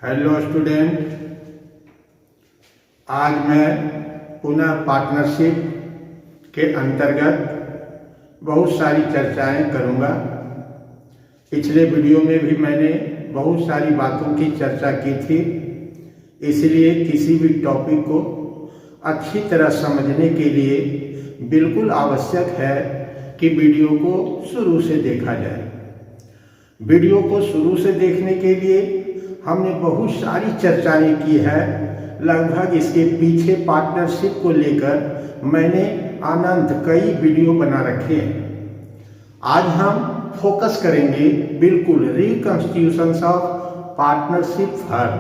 Hello student, आज मैं पुनः पार्टनरशिप के अंतर्गत बहुत सारी चर्चाएं करूंगा। पिछले वीडियो में भी मैंने बहुत सारी बातों की चर्चा की थी, इसलिए किसी भी टॉपिक को अच्छी तरह समझने के लिए बिल्कुल आवश्यक है कि वीडियो को शुरू से देखा जाए। वीडियो को शुरू से देखने के लिए हमने बहुत सारी चर्चाएं की है। लगभग इसके पीछे पार्टनरशिप को लेकर मैंने अनंत कई वीडियो बना रखे हैं। आज हम फोकस करेंगे बिल्कुल reconstitutions of partnership firm,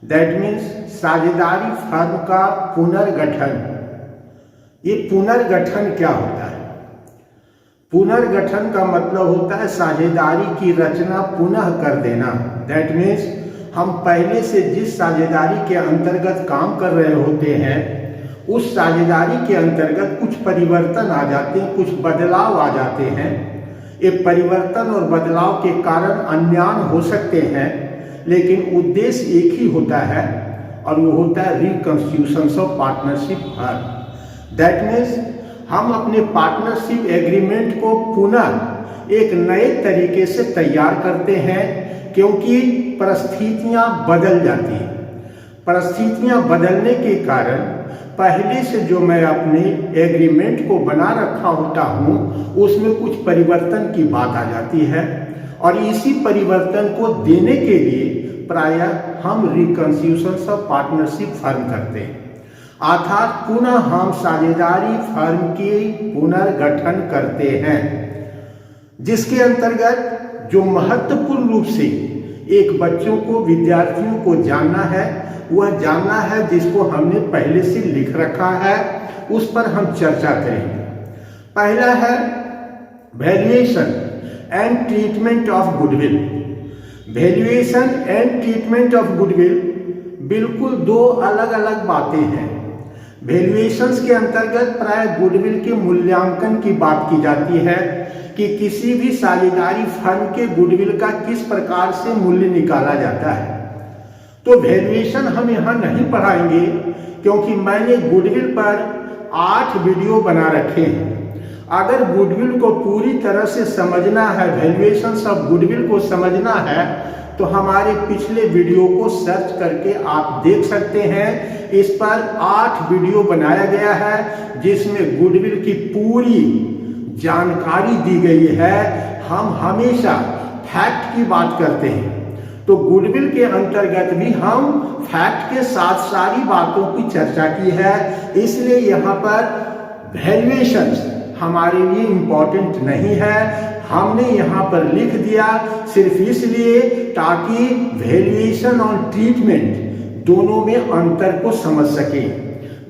that means साझेदारी फर्म का पुनर्गठन। ये पुनर्गठन क्या होता है? पुनर्गठन का मतलब होता है साझेदारी की रचना पुनः कर देना। दैट मीन्स हम पहले से जिस साझेदारी के अंतर्गत काम कर रहे होते हैं, उस साझेदारी के अंतर्गत कुछ परिवर्तन आ जाते हैं, कुछ बदलाव आ जाते हैं। ये परिवर्तन और बदलाव के कारण अनजान हो सकते हैं, लेकिन उद्देश्य एक ही होता है और वो होता है reconstitution of partnership firm. That means हम अपने पार्टनरशिप एग्रीमेंट को पुनः एक नए तरीके से तैयार करते हैं, क्योंकि परिस्थितियां बदल जाती हैं। परिस्थितियां बदलने के कारण पहले से जो मैं अपने एग्रीमेंट को बना रखा होता हूं, उसमें कुछ परिवर्तन की बात आ जाती है और इसी परिवर्तन को देने के लिए प्रायः हम रिकंस्टिट्यूशन ऑफ पार्टनरशिप फर्म करते हैं, अर्थात पुनः हम साझेदारी फर्म की पुनर्गठन करते हैं, जिसके अंतर्गत जो महत्वपूर्ण रूप से एक बच्चों को, विद्यार्थियों को जानना है, वह जानना है जिसको हमने पहले से लिख रखा है, उस पर हम चर्चा करेंगे। पहला है valuation and treatment of goodwill. Valuation and treatment of goodwill बिल्कुल दो अलग अलग बातें हैं। वैल्यूएशंस के अंतर्गत प्राय गुडविल के मूल्यांकन की बात की जाती है कि किसी भी साझेदारी फर्म के गुडविल का किस प्रकार से मूल्य निकाला जाता है। तो वैल्यूएशन हम यहाँ नहीं पढ़ाएंगे, क्योंकि मैंने गुडविल पर 8 वीडियो बना रखे हैं। अगर गुडविल को पूरी तरह से समझना है, वैल्यूएशंस ऑफ गुडविल को समझना है, तो हमारे पिछले वीडियो को सर्च करके आप देख सकते हैं। इस पर 8 वीडियो बनाया गया है, जिसमें गुडविल की पूरी जानकारी दी गई है। हम हमेशा फैक्ट की बात करते हैं, तो गुडविल के अंतर्गत भी हम फैक्ट के साथ सारी बातों की चर्चा की है। इसलिए यहाँ पर वैल्यूएशन हमारे लिए इम्पोर्टेंट नहीं है। हमने यहाँ पर लिख दिया सिर्फ इसलिए ताकि वैल्यूएशन और ट्रीटमेंट दोनों में अंतर को समझ सके।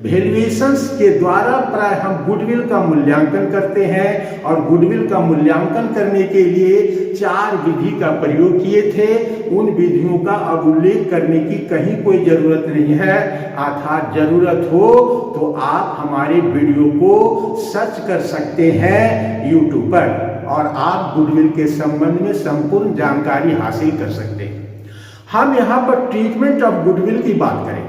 वैल्यूएशंस के द्वारा प्राय हम गुडविल का मूल्यांकन करते हैं, और गुडविल का मूल्यांकन करने के लिए 4 विधि का प्रयोग किए थे। उन विधियों का अब उल्लेख करने की कहीं कोई जरूरत नहीं है, अर्थात जरूरत हो तो आप हमारे वीडियो को सर्च कर सकते हैं यूट्यूब पर, और आप गुडविल के संबंध में संपूर्ण जानकारी हासिल कर सकते हैं। हम यहाँ पर ट्रीटमेंट ऑफ गुडविल की बात करेंगे,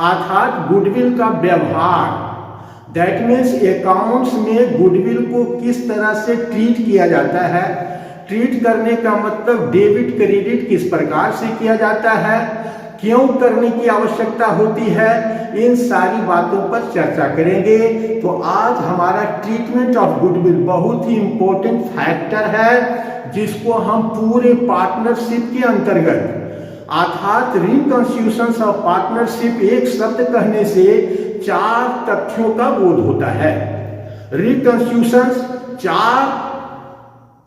अर्थात गुडविल का व्यवहार। दैट मीन्स अकाउंट्स में गुडविल को किस तरह से ट्रीट किया जाता है। ट्रीट करने का मतलब डेबिट क्रेडिट किस प्रकार से किया जाता है, क्यों करने की आवश्यकता होती है, इन सारी बातों पर चर्चा करेंगे। तो आज हमारा ट्रीटमेंट ऑफ गुडविल बहुत ही इंपॉर्टेंट फैक्टर है, जिसको हम पूरे पार्टनरशिप के अंतर्गत, अर्थात रिकंस्टिट्यूशन ऑफ पार्टनरशिप, एक शब्द कहने से 4 तथ्यों का बोध होता है। रिकंस्टिट्यूशन 4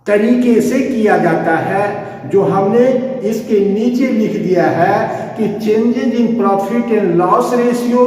तरीके से किया जाता है, जो हमने इसके नीचे लिख दिया है कि changes in profit and loss ratio,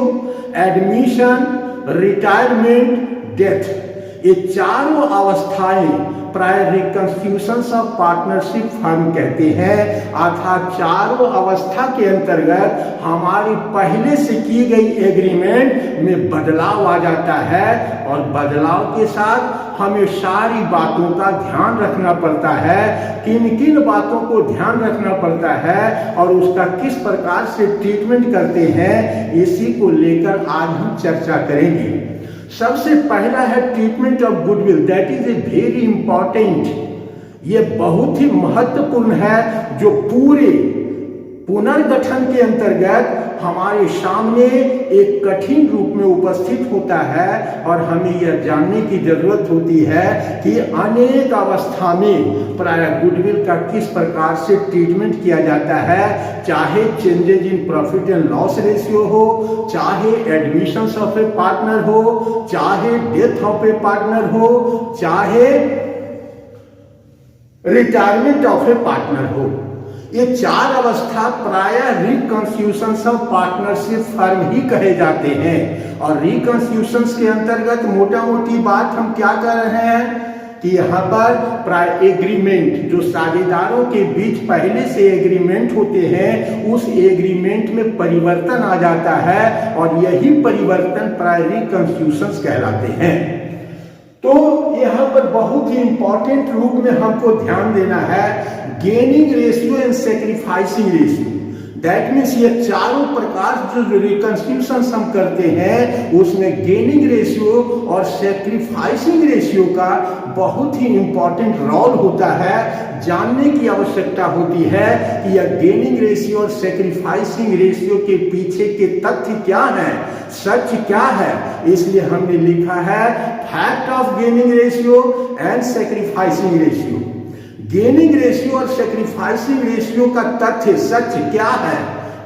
admission, retirement, death. ये चारों अवस्थाएं प्रायर रिकंस्टिट्यूशंस ऑफ पार्टनरशिप फर्म कहते हैं। अर्थात चारों अवस्था के अंतर्गत हमारी पहले से की गई एग्रीमेंट में बदलाव आ जाता है और बदलाव के साथ हमें सारी बातों का ध्यान रखना पड़ता है। किन किन बातों को ध्यान रखना पड़ता है और उसका किस प्रकार से ट्रीटमेंट करते हैं, इसी को लेकर आज हम चर्चा करेंगे। सबसे पहला है treatment of goodwill, that is a very important. ये बहुत ही महत्वपूर्ण है जो पूरे पुनर्गठन के अंतर्गत हमारे सामने एक कठिन रूप में उपस्थित होता है और हमें यह जानने की जरूरत होती है कि अनेक अवस्था में प्रायः गुडविल का किस प्रकार से ट्रीटमेंट किया जाता है, चाहे changes in profit and loss ratio हो, चाहे एडमिशंस ऑफ ए पार्टनर हो, चाहे डेथ ऑफ ए पार्टनर हो, चाहे रिटायरमेंट ऑफ ए पार्टनर हो। ये चार अवस्था प्रायः रिकंस्टिट्यूशंस ऑफ पार्टनरशिप फर्म ही कहे जाते हैं। और रिकंस्टिट्यूशंस के अंतर्गत मोटा मोटी बात हम क्या कर रहे हैं कि यहाँ पर प्राय एग्रीमेंट जो साझेदारों के बीच पहले से एग्रीमेंट होते हैं, उस एग्रीमेंट में परिवर्तन आ जाता है और यही परिवर्तन प्राय रिकंस्टिट्यूशंस कहलाते हैं। तो यहाँ पर बहुत ही इंपॉर्टेंट रूप में हमको ध्यान देना है gaining ratio and sacrificing ratio. That means ये चारों प्रकार जो रिकंस्टिट्यूशन हम करते हैं उसमें गेनिंग रेशियो और सेक्रीफाइसिंग रेशियो का बहुत ही इंपॉर्टेंट रोल होता है। जानने की आवश्यकता होती है कि यह गेनिंग रेशियो और सेक्रीफाइसिंग रेशियो के पीछे के तथ्य क्या है, सच क्या है। इसलिए हमने लिखा है fact of gaining ratio and sacrificing ratio. Gaining ratio और सेक्रीफाइसिंग रेशियो का तथ्य सच क्या है,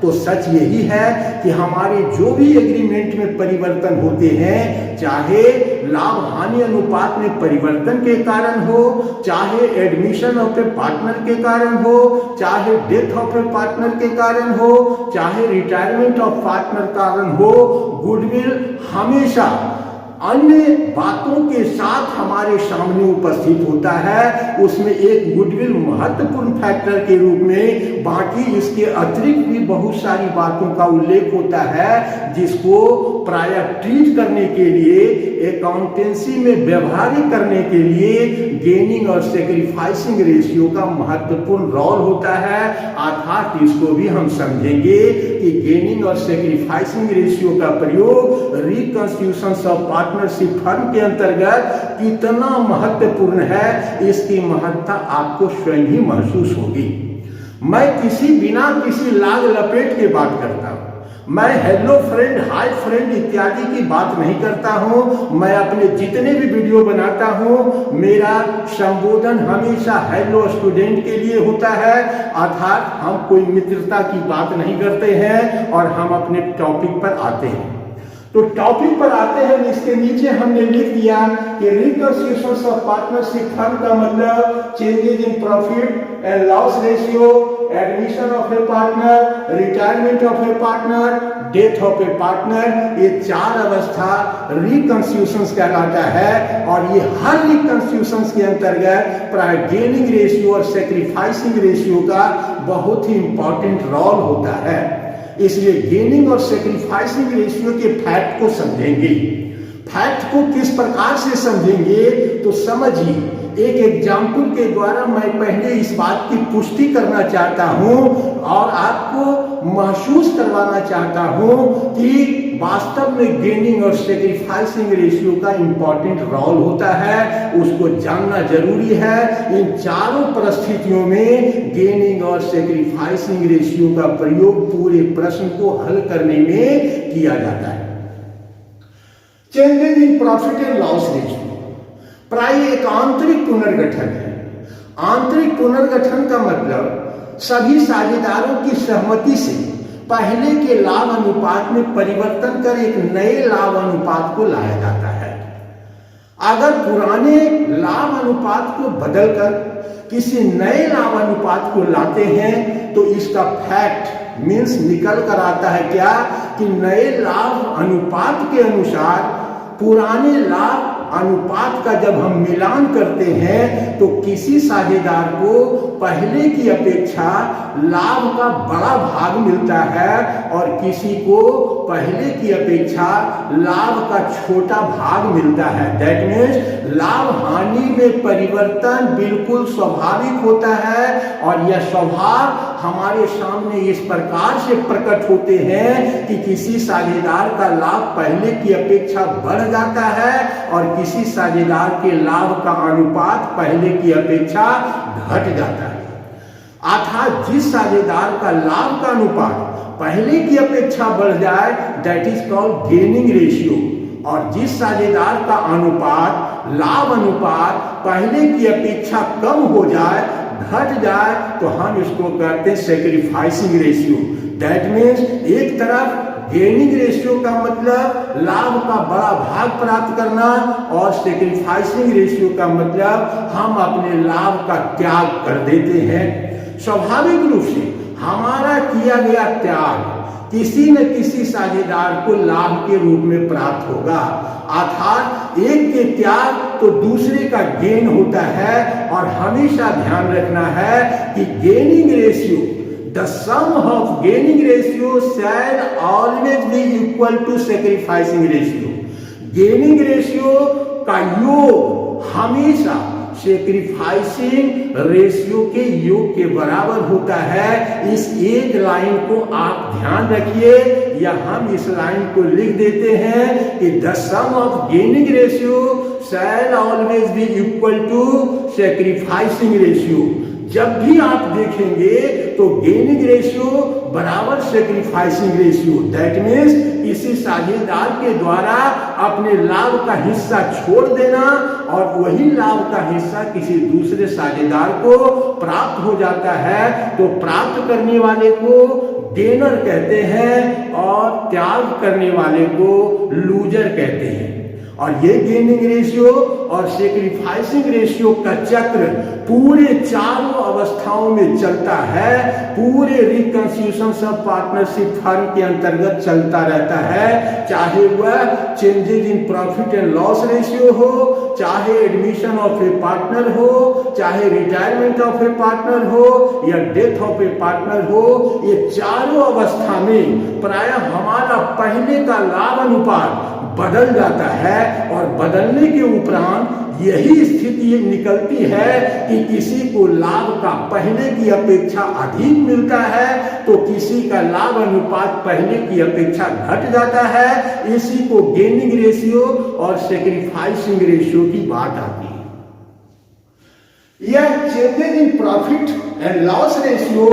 तो सच यही है कि हमारे जो भी एग्रीमेंट में परिवर्तन होते हैं, चाहे लाभ हानि अनुपात में परिवर्तन के कारण हो, चाहे एडमिशन ऑफ ए पार्टनर के कारण हो, चाहे डेथ ऑफ ए पार्टनर के कारण हो, चाहे रिटायरमेंट ऑफ पार्टनर कारण हो, गुडविल हमेशा अन्य बातों के साथ हमारे सामने उपस्थित होता है। उसमें एक गुडविल महत्वपूर्ण फैक्टर के रूप में, बाकी इसके अतिरिक्त भी बहुत सारी बातों का उल्लेख होता है जिसको प्रायः ट्रीट करने के लिए, अकाउंटेंसी में व्यवहारिक करने के लिए गेनिंग और सेक्रीफाइसिंग रेशियो का महत्वपूर्ण रोल होता है। अर्थात इसको भी हम समझेंगे कि गेनिंग और सेक्रीफाइसिंग रेशियो का प्रयोग रिकंस्टिट्यूशंस ऑफ पार्टनरशिप फर्म के अंतर्गत कितना महत्वपूर्ण है, इसकी महत्ता आपको स्वयं ही महसूस होगी। मैं बिना किसी लाग लपेट के बात करता हूं। मैं हेलो फ्रेंड, हाय फ्रेंड इत्यादि की बात नहीं करता हूं। मैं अपने जितने भी वीडियो बनाता हूं, मेरा संबोधन हमेशा हेलो स्टूडेंट के लिए होता है। अर्थात हम कोई मित्रता की बात नहीं करते हैं और हम अपने टॉपिक पर आते हैं। तो टॉपिक पर आते हैं, इसके नीचे हमने लिख दिया कि रिकंस्टिट्यूशंस ऑफ पार्टनरशिप फर्म का मतलब changes in profit and loss ratio, admission of A partner, retirement of A partner, death of A partner, ये चार अवस्था रिकंस्टिट्यूशंस कहलाता है। और ये हर रिकंस्टिट्यूशंस के अंतर्गत प्राय गेनिंग रेशियो और सेक्रीफाइसिंग रेशियो का बहुत ही इंपॉर्टेंट रोल होता है। इसलिए गेनिंग और सेक्रीफाइसिंग रेशियो के फैक्ट को समझेंगे। फैक्ट को किस प्रकार से समझेंगे तो समझिए, एक एग्जाम्पल के द्वारा मैं पहले इस बात की पुष्टि करना चाहता हूं और आपको महसूस करवाना चाहता हूं कि वास्तव में गेनिंग और सेक्रीफाइसिंग रेशियो का इंपॉर्टेंट रोल होता है। उसको जानना जरूरी है। इन चारों परिस्थितियों में गेनिंग और सेक्रीफाइसिंग रेशियो का प्रयोग पूरे प्रश्न को हल करने में किया जाता है। Changes in profit and loss ratio प्राय एक आंतरिक पुनर्गठन है। आंतरिक पुनर्गठन का मतलब सभी साझेदारों की सहमति से पहले के लाभ अनुपात में परिवर्तन कर एक नए लाभ अनुपात को लाया जाता है। अगर पुराने लाभ अनुपात को बदलकर किसी नए लाभ अनुपात को लाते हैं तो इसका फैक्ट मीन्स निकल कर आता है क्या कि नए लाभ अनुपात के अनुसार पुराने लाभ अनुपात का जब हम मिलान करते हैं तो किसी साझेदार को पहले की अपेक्षा लाभ का बड़ा भाग मिलता है और किसी को पहले की अपेक्षा लाभ का छोटा भाग मिलता है। दैट मीन्स लाभ हानि में परिवर्तन बिल्कुल स्वाभाविक होता है और यह स्वभाव हमारे सामने इस प्रकार से प्रकट होते हैं कि किसी साझेदार का लाभ पहले की अपेक्षा बढ़ जाता है और किसी साझेदार के लाभ का अनुपात पहले की अपेक्षा घट जाता है। अर्थात जिस साझेदार का लाभ का अनुपात पहले की अपेक्षा बढ़ जाए that is called gaining ratio, और जिस साझेदार का अनुपात लाभ अनुपात पहले की अपेक्षा कम हो जाए घट जाए तो हम इसको कहते हैं सैक्रिफाइसिंग रेशियो। दैट मीन्स एक तरफ गेनिंग रेशियो का मतलब लाभ का बड़ा भाग प्राप्त करना और सैक्रिफाइसिंग रेशियो का मतलब हम अपने लाभ का त्याग कर देते हैं। स्वाभाविक रूप से हमारा किया गया त्याग किसी न किसी साझेदार को लाभ के रूप में प्राप्त होगा, अर्थात एक के त्याग तो दूसरे का गेन होता है। और हमेशा ध्यान रखना है कि gaining ratio, the sum of gaining ratio shall always be equal to sacrificing ratio. Gaining ratio का योग हमेशा सैक्रिफाइसिंग रेशियो के योग के बराबर होता है। इस एक लाइन को आप ध्यान रखिए, या हम इस लाइन को लिख देते हैं कि the sum of gaining ratio shall always be equal to sacrificing ratio. जब भी आप देखेंगे तो गेनिंग रेशियो बराबर सैक्रिफाइसिंग रेशियो। दैट मीन्स किसी साझेदार के द्वारा अपने लाभ का हिस्सा छोड़ देना और वही लाभ का हिस्सा किसी दूसरे साझेदार को प्राप्त हो जाता है, तो प्राप्त करने वाले को गेनर कहते हैं और त्याग करने वाले को लूजर कहते हैं। और ये गेनिंग रेशियो और सैक्रिफाइसिंग रेशियो का चक्र पूरे चारों अवस्थाओं में चलता है, पूरे रिकंस्टिट्यूशन ऑफ पार्टनरशिप फर्म के अंतर्गत चलता रहता है, चाहे वह changes in profit and loss ratio हो, चाहे एडमिशन ऑफ ए पार्टनर हो, चाहे रिटायरमेंट ऑफ ए पार्टनर हो या डेथ ऑफ ए पार्टनर हो। ये चारों अवस्था में प्रायः हमारा पहले का लाभ अनुपात बदल जाता है और बदलने के उपरांत यही स्थिति निकलती है कि किसी को लाभ का पहले की अपेक्षा अधिक मिलता है तो किसी का लाभ अनुपात पहले की अपेक्षा घट जाता है। इसी को गेनिंग रेशियो और सैक्रिफाइसिंग रेशियो की बात आती है। यह changes in profit and loss ratio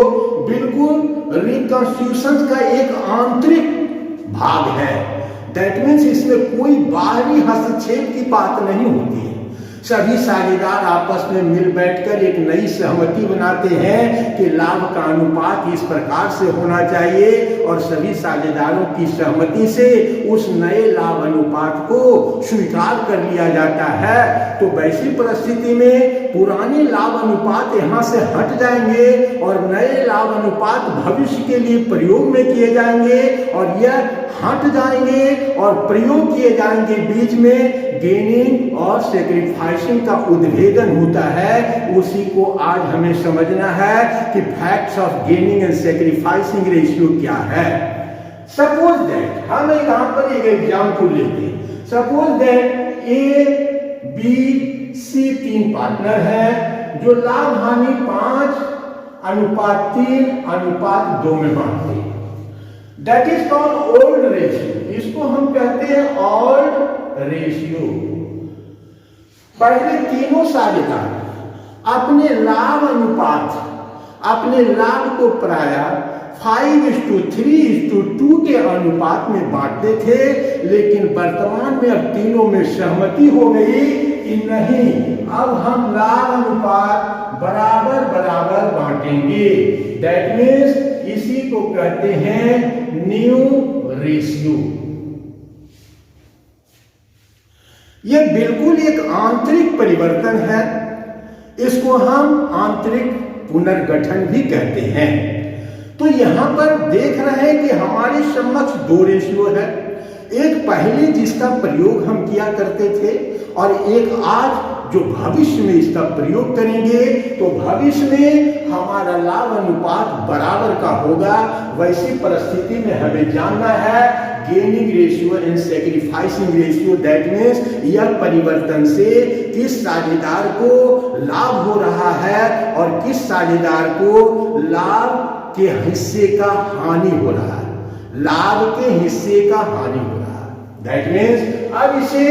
बिल्कुल रिकंस्टिट्यूशन का एक आंतरिक भाग है। दैट मीन्स इसमें कोई बाहरी हस्तक्षेप की बात नहीं होती है। सभी साझेदार आपस में मिल बैठकर एक नई सहमति बनाते हैं कि लाभ का अनुपात इस प्रकार से होना चाहिए और सभी साझेदारों की सहमति से उस नए लाभ अनुपात को स्वीकार कर लिया जाता है। तो वैसी परिस्थिति में पुराने लाभ अनुपात यहाँ से हट जाएंगे और नए लाभ अनुपात भविष्य के लिए प्रयोग में किए जाएंगे और यह हट जाएंगे और प्रयोग किए जाएंगे। बीच में गेनिंग और सैक्रिफाइसिंग का उद्भेदन होता है। उसी को आज हमें समझना है कि facts of gaining and sacrificing ratio क्या है। सपोज दैट हम यहाँ पर एक एग्जाम्पल लेते हैं। Suppose that A B C तीन पार्टनर हैं जो लाभ हानि 5:3:2 में बांटते हैं। That is called old ratio. इसको हम कहते हैं ओल्ड रेशियो। पहले तीनों साझेदार अपने लाभ अनुपात, अपने लाभ को प्रायः 5:3:2 के अनुपात में बांटते थे, लेकिन वर्तमान में अब तीनों में सहमति हो गई कि नहीं, अब हम लाभ अनुपात बराबर बराबर बांटेंगे। दैट मीन्स इसी को कहते हैं न्यू रेशियो। यह बिल्कुल एक आंतरिक परिवर्तन है। इसको हम आंतरिक पुनर्गठन भी कहते हैं। तो यहां पर देख रहे हैं कि हमारे समक्ष दो रेशियो है। एक पहले जिसका प्रयोग हम किया करते थे और एक आज जो भविष्य में इसका प्रयोग करेंगे तो भविष्य में हमारा लाभ अनुपात बराबर का होगा। वैसी परिस्थिति में हमें जानना है gaining ratio and sacrificing ratio, that means यह परिवर्तन से किस साझेदार को लाभ हो रहा है और किस साझेदार को लाभ के हिस्से का हानि हो रहा है, लाभ के हिस्से का हानि हो रहा है। दैट मीन्स अब इसे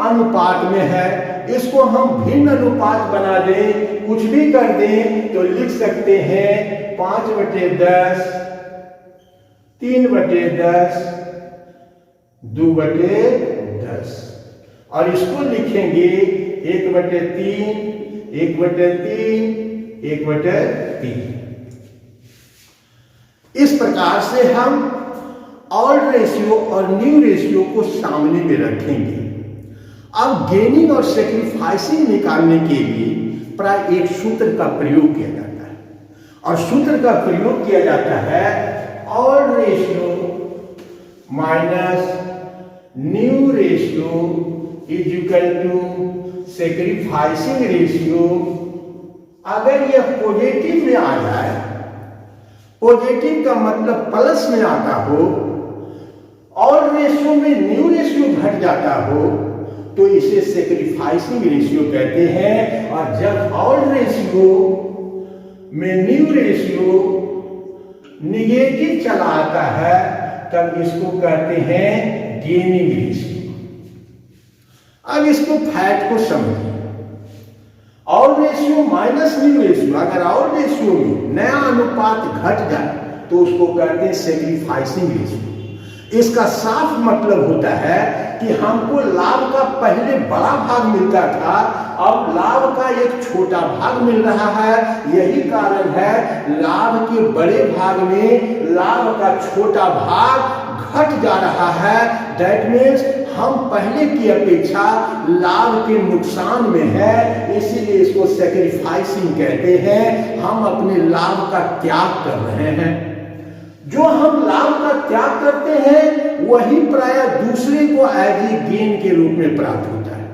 अनुपात में है, इसको हम भिन्न अनुपात बना दें, कुछ भी कर दें तो लिख सकते हैं 5/10, 3/10, 2/10 और इसको लिखेंगे 1/3, 1/3, 1/3। इस प्रकार से हम ऑड रेशियो और न्यू रेशियो को सामने में रखेंगे। अब गेनिंग और सैक्रिफाइसिंग निकालने के लिए प्राय एक सूत्र का प्रयोग किया जाता है और सूत्र का प्रयोग किया जाता है old ratio minus new ratio is equal to sacrificing ratio. अगर यह पॉजिटिव में आ जाए, पॉजिटिव का मतलब प्लस में आता हो, ऑड रेशियो में न्यू रेशियो घट जाता हो तो इसे सैक्रिफाइसिंग रेशियो कहते हैं। और जब ऑड रेशियो में न्यू रेशियो निगेटिव चला आता है तब इसको कहते हैं गेनिंग रेशियो। अब इसको फैक्ट को समझिए, odd ratio minus new ratio, अगर ऑड रेशियो में नया अनुपात घट जाए तो उसको कहते हैं सैक्रिफाइसिंग रेशियो। इसका साफ मतलब होता है कि हमको लाभ का पहले बड़ा भाग मिलता था, अब लाभ का एक छोटा भाग मिल रहा है। यही कारण है लाभ के बड़े भाग में लाभ का छोटा भाग घट जा रहा है। दैट मीन्स हम पहले की अपेक्षा लाभ के नुकसान में है, इसीलिए इसको सैक्रिफाइसिंग कहते हैं। हम अपने लाभ का त्याग कर रहे हैं। जो हम लाभ का त्याग करते हैं वही प्राय दूसरे को एज ए गेन के रूप में प्राप्त होता है।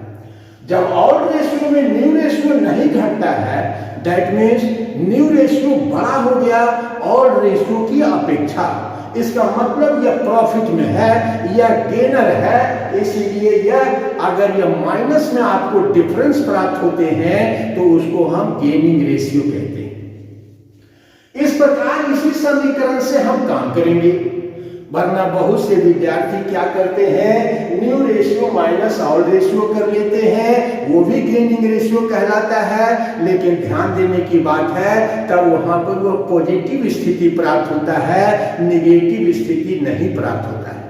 जब ऑड रेशियो में न्यू रेशियो नहीं घटता है, दैट मीन्स न्यू रेशियो बड़ा हो गया ऑड रेशियो की अपेक्षा, इसका मतलब यह प्रॉफिट में है, यह गेनर है। इसीलिए यह अगर यह माइनस में आपको डिफरेंस प्राप्त होते हैं तो उसको हम गेनिंग रेशियो कहते हैं। इस प्रकार इसी समीकरण से हम काम करेंगे, वरना बहुत से विद्यार्थी क्या करते हैं new ratio minus odd ratio कर लेते हैं, वो भी गेनिंग रेशियो कहलाता है। लेकिन ध्यान देने की बात है तब वहां पर वो पॉजिटिव स्थिति प्राप्त होता है, निगेटिव स्थिति नहीं प्राप्त होता है।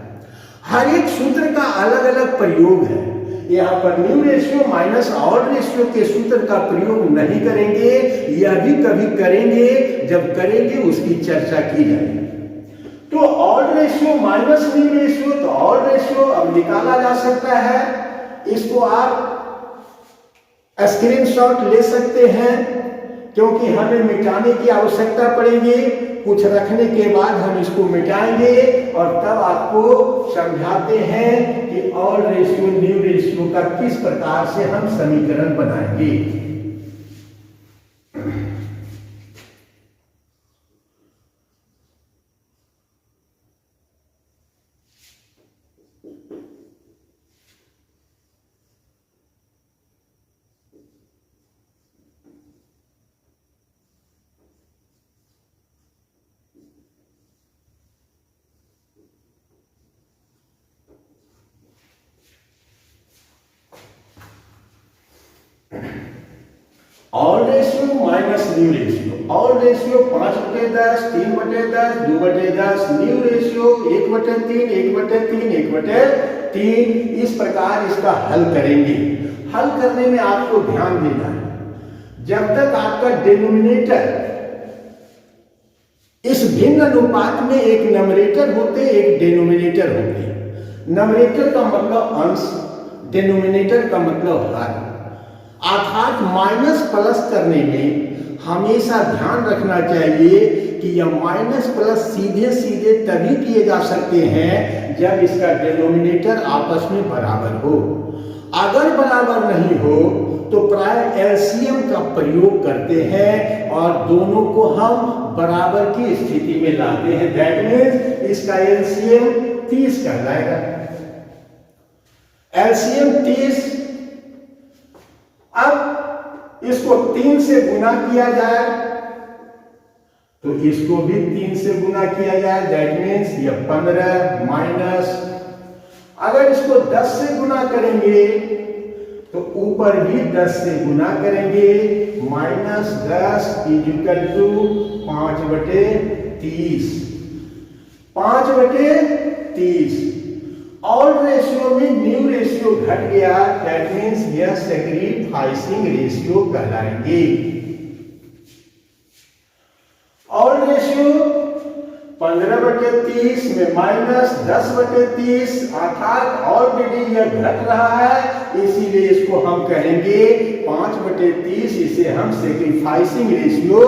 हर एक सूत्र का अलग अलग प्रयोग है। यहाँ पर new ratio minus odd ratio के सूत्र का प्रयोग नहीं करेंगे, यह भी कभी करेंगे, जब करेंगे उसकी चर्चा की जाएगी। तो odd ratio minus new ratio, तो ऑड रेशियो अब निकाला जा सकता है। इसको आप स्क्रीनशॉट ले सकते हैं क्योंकि हमें मिटाने की आवश्यकता पड़ेगी। कुछ रखने के बाद हम इसको मिटाएंगे और तब आपको समझाते हैं कि ऑड रेशियो न्यू रेशियो का किस प्रकार से हम समीकरण बनाएंगे। Odd ratio minus new ratio, odd ratio 5/10, 3/10, 2/10, new ratio 1/3, 1/3, 1/3। इस प्रकार इसका हल करेंगे। हल करने में आपको ध्यान देना है, जब तक आपका डिनोमिनेटर इस भिन्न अनुपात में एक नंबरेटर होते एक डिनोमिनेटर होते। नंबरेटर का मतलब अंश, डिनोमिनेटर का मतलब हर। अर्थात माइनस प्लस करने में हमेशा ध्यान रखना चाहिए कि यह माइनस प्लस सीधे सीधे तभी किए जा सकते हैं जब इसका डिनोमिनेटर आपस में बराबर हो। अगर बराबर नहीं हो तो प्राय एलसीएम का प्रयोग करते हैं और दोनों को हम बराबर की स्थिति में लाते हैं। दैट मीन्स इसका एलसीएम 30 कहलाएगा। एलसीएम 30। अब इसको 3 से गुना किया जाए तो इसको भी 3 से गुना किया जाए। दैट मीन्स ये 15 माइनस, अगर इसको 10 से गुना करेंगे तो ऊपर भी 10 से गुना करेंगे, -10 = 5/30। 5/30 ऑड रेशियो में न्यू रेशियो घट गया। दैट मीन्स यह सैक्रिफाइसिंग रेशियो कहलाएंगे। ऑड रेशियो 15/30 में -10/30 अर्थात ऑलरेडी यह घट रहा है, इसीलिए इसको हम कहेंगे 5/30। इसे हम सैक्रिफाइसिंग रेशियो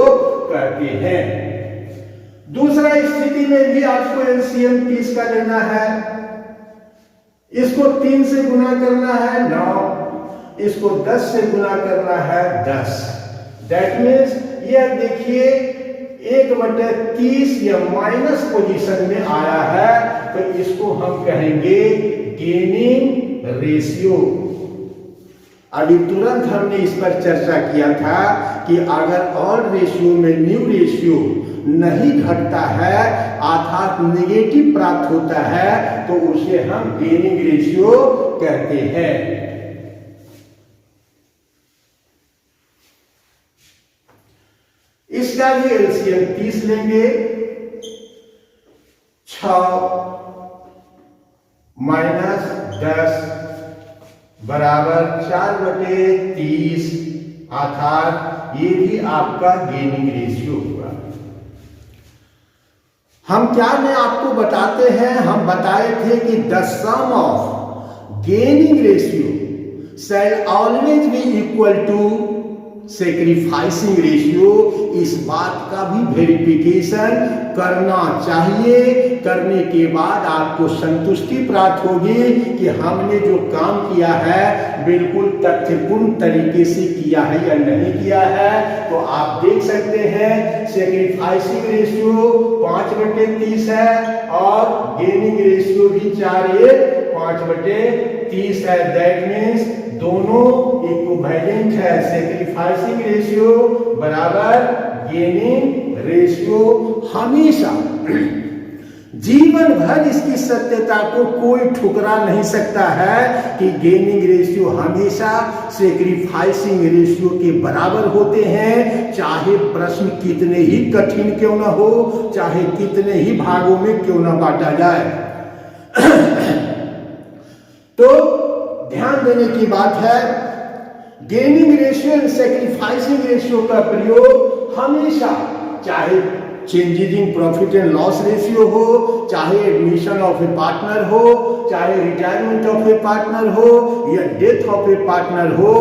कहते हैं। दूसरा स्थिति में भी आपको एलसीएम 30 का लेना है। इसको 3 से गुना करना है 9, इसको 10 से गुना करना है 10। दैट मीन्स यह देखिए 1/30 या माइनस पोजीशन में आया है, तो इसको हम कहेंगे गेनिंग रेशियो। अभी तुरंत हमने इस पर चर्चा किया था कि अगर ऑड रेशियो में न्यू रेशियो नहीं घटता है अर्थात नेगेटिव प्राप्त होता है तो उसे हम गेनिंग रेशियो कहते हैं। इसका भी एलसीएम 30 लेंगे। 6 माइनस 10 बराबर 4/30 अर्थात ये भी आपका गेनिंग रेशियो हुआ। हम क्या में आपको बताते हैं, हम बताए थे कि the sum of gaining ratio shall always be equal to sacrificing ratio. इस बात का भी वेरिफिकेशन करना चाहिए। करने के बाद आपको संतुष्टि प्राप्त होगी कि हमने जो काम किया है बिल्कुल तथ्यपूर्ण तरीके से किया है या नहीं किया है। तो आप देख सकते हैं सैक्रिफाइसिंग रेशियो 5/30 है और गेनिंग रेशियो भी 5/30 है। दैट मीन्स दोनों इक्विवेलेंट है। सैक्रिफाइसिंग रेशियो बराबर गेनिंग रेशियो। हमेशा जीवन भर इसकी सत्यता को कोई ठुकरा नहीं सकता है कि गेनिंग रेशियो हमेशा सैक्रिफाइसिंग रेशियो के बराबर होते हैं, चाहे प्रश्न कितने ही कठिन क्यों ना हो, चाहे कितने ही भागों में क्यों ना बांटा जाए। तो ध्यान देने की बात है, gaining ratio and sacrificing ratio का प्रयोग हमेशा, चाहे changes in profit and loss ratio हो, चाहे एडमिशन ऑफ ए पार्टनर हो, चाहे रिटायरमेंट ऑफ ए पार्टनर हो या डेथ ऑफ ए पार्टनर हो,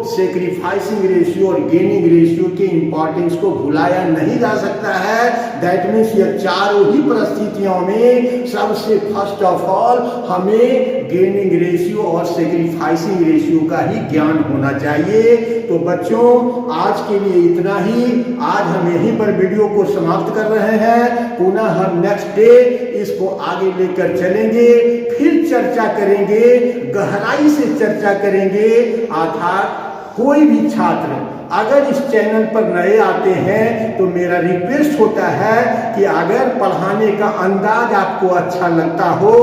सैक्रिफाइसिंग रेशियो और गेनिंग रेशियो के इंपॉर्टेंस को भुलाया नहीं जा सकता है। दैट मीन्स ये चारों ही परिस्थितियों में सबसे फर्स्ट ऑफ ऑल हमें गेनिंग रेशियो और सैक्रिफाइसिंग रेशियो का ही ज्ञान होना चाहिए। तो बच्चों आज के लिए इतना ही। आज हम यहीं पर वीडियो को समाप्त कर रहे हैं। पुनः हम नेक्स्ट डे इसको आगे लेकर चलेंगे, फिर चर्चा करेंगे, गहराई से चर्चा करेंगे। अर्थात कोई भी छात्र अगर इस चैनल पर नए आते हैं तो मेरा रिक्वेस्ट होता है कि अगर पढ़ाने का अंदाज आपको अच्छा लगता हो,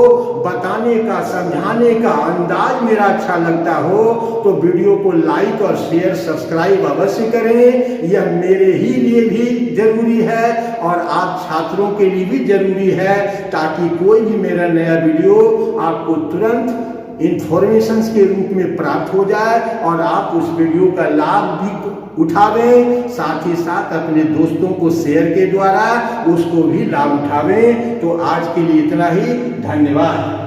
बताने का समझाने का अंदाज मेरा अच्छा लगता हो, तो वीडियो को लाइक और शेयर सब्सक्राइब अवश्य करें। यह मेरे ही लिए भी जरूरी है और आप छात्रों के लिए भी जरूरी है, ताकि कोई भी मेरा नया वीडियो आपको तुरंत इंफॉर्मेशन के रूप में प्राप्त हो जाए और आप उस वीडियो का लाभ भी उठावें, साथ ही साथ अपने दोस्तों को शेयर के द्वारा उसको भी लाभ उठावें। तो आज के लिए इतना ही। धन्यवाद।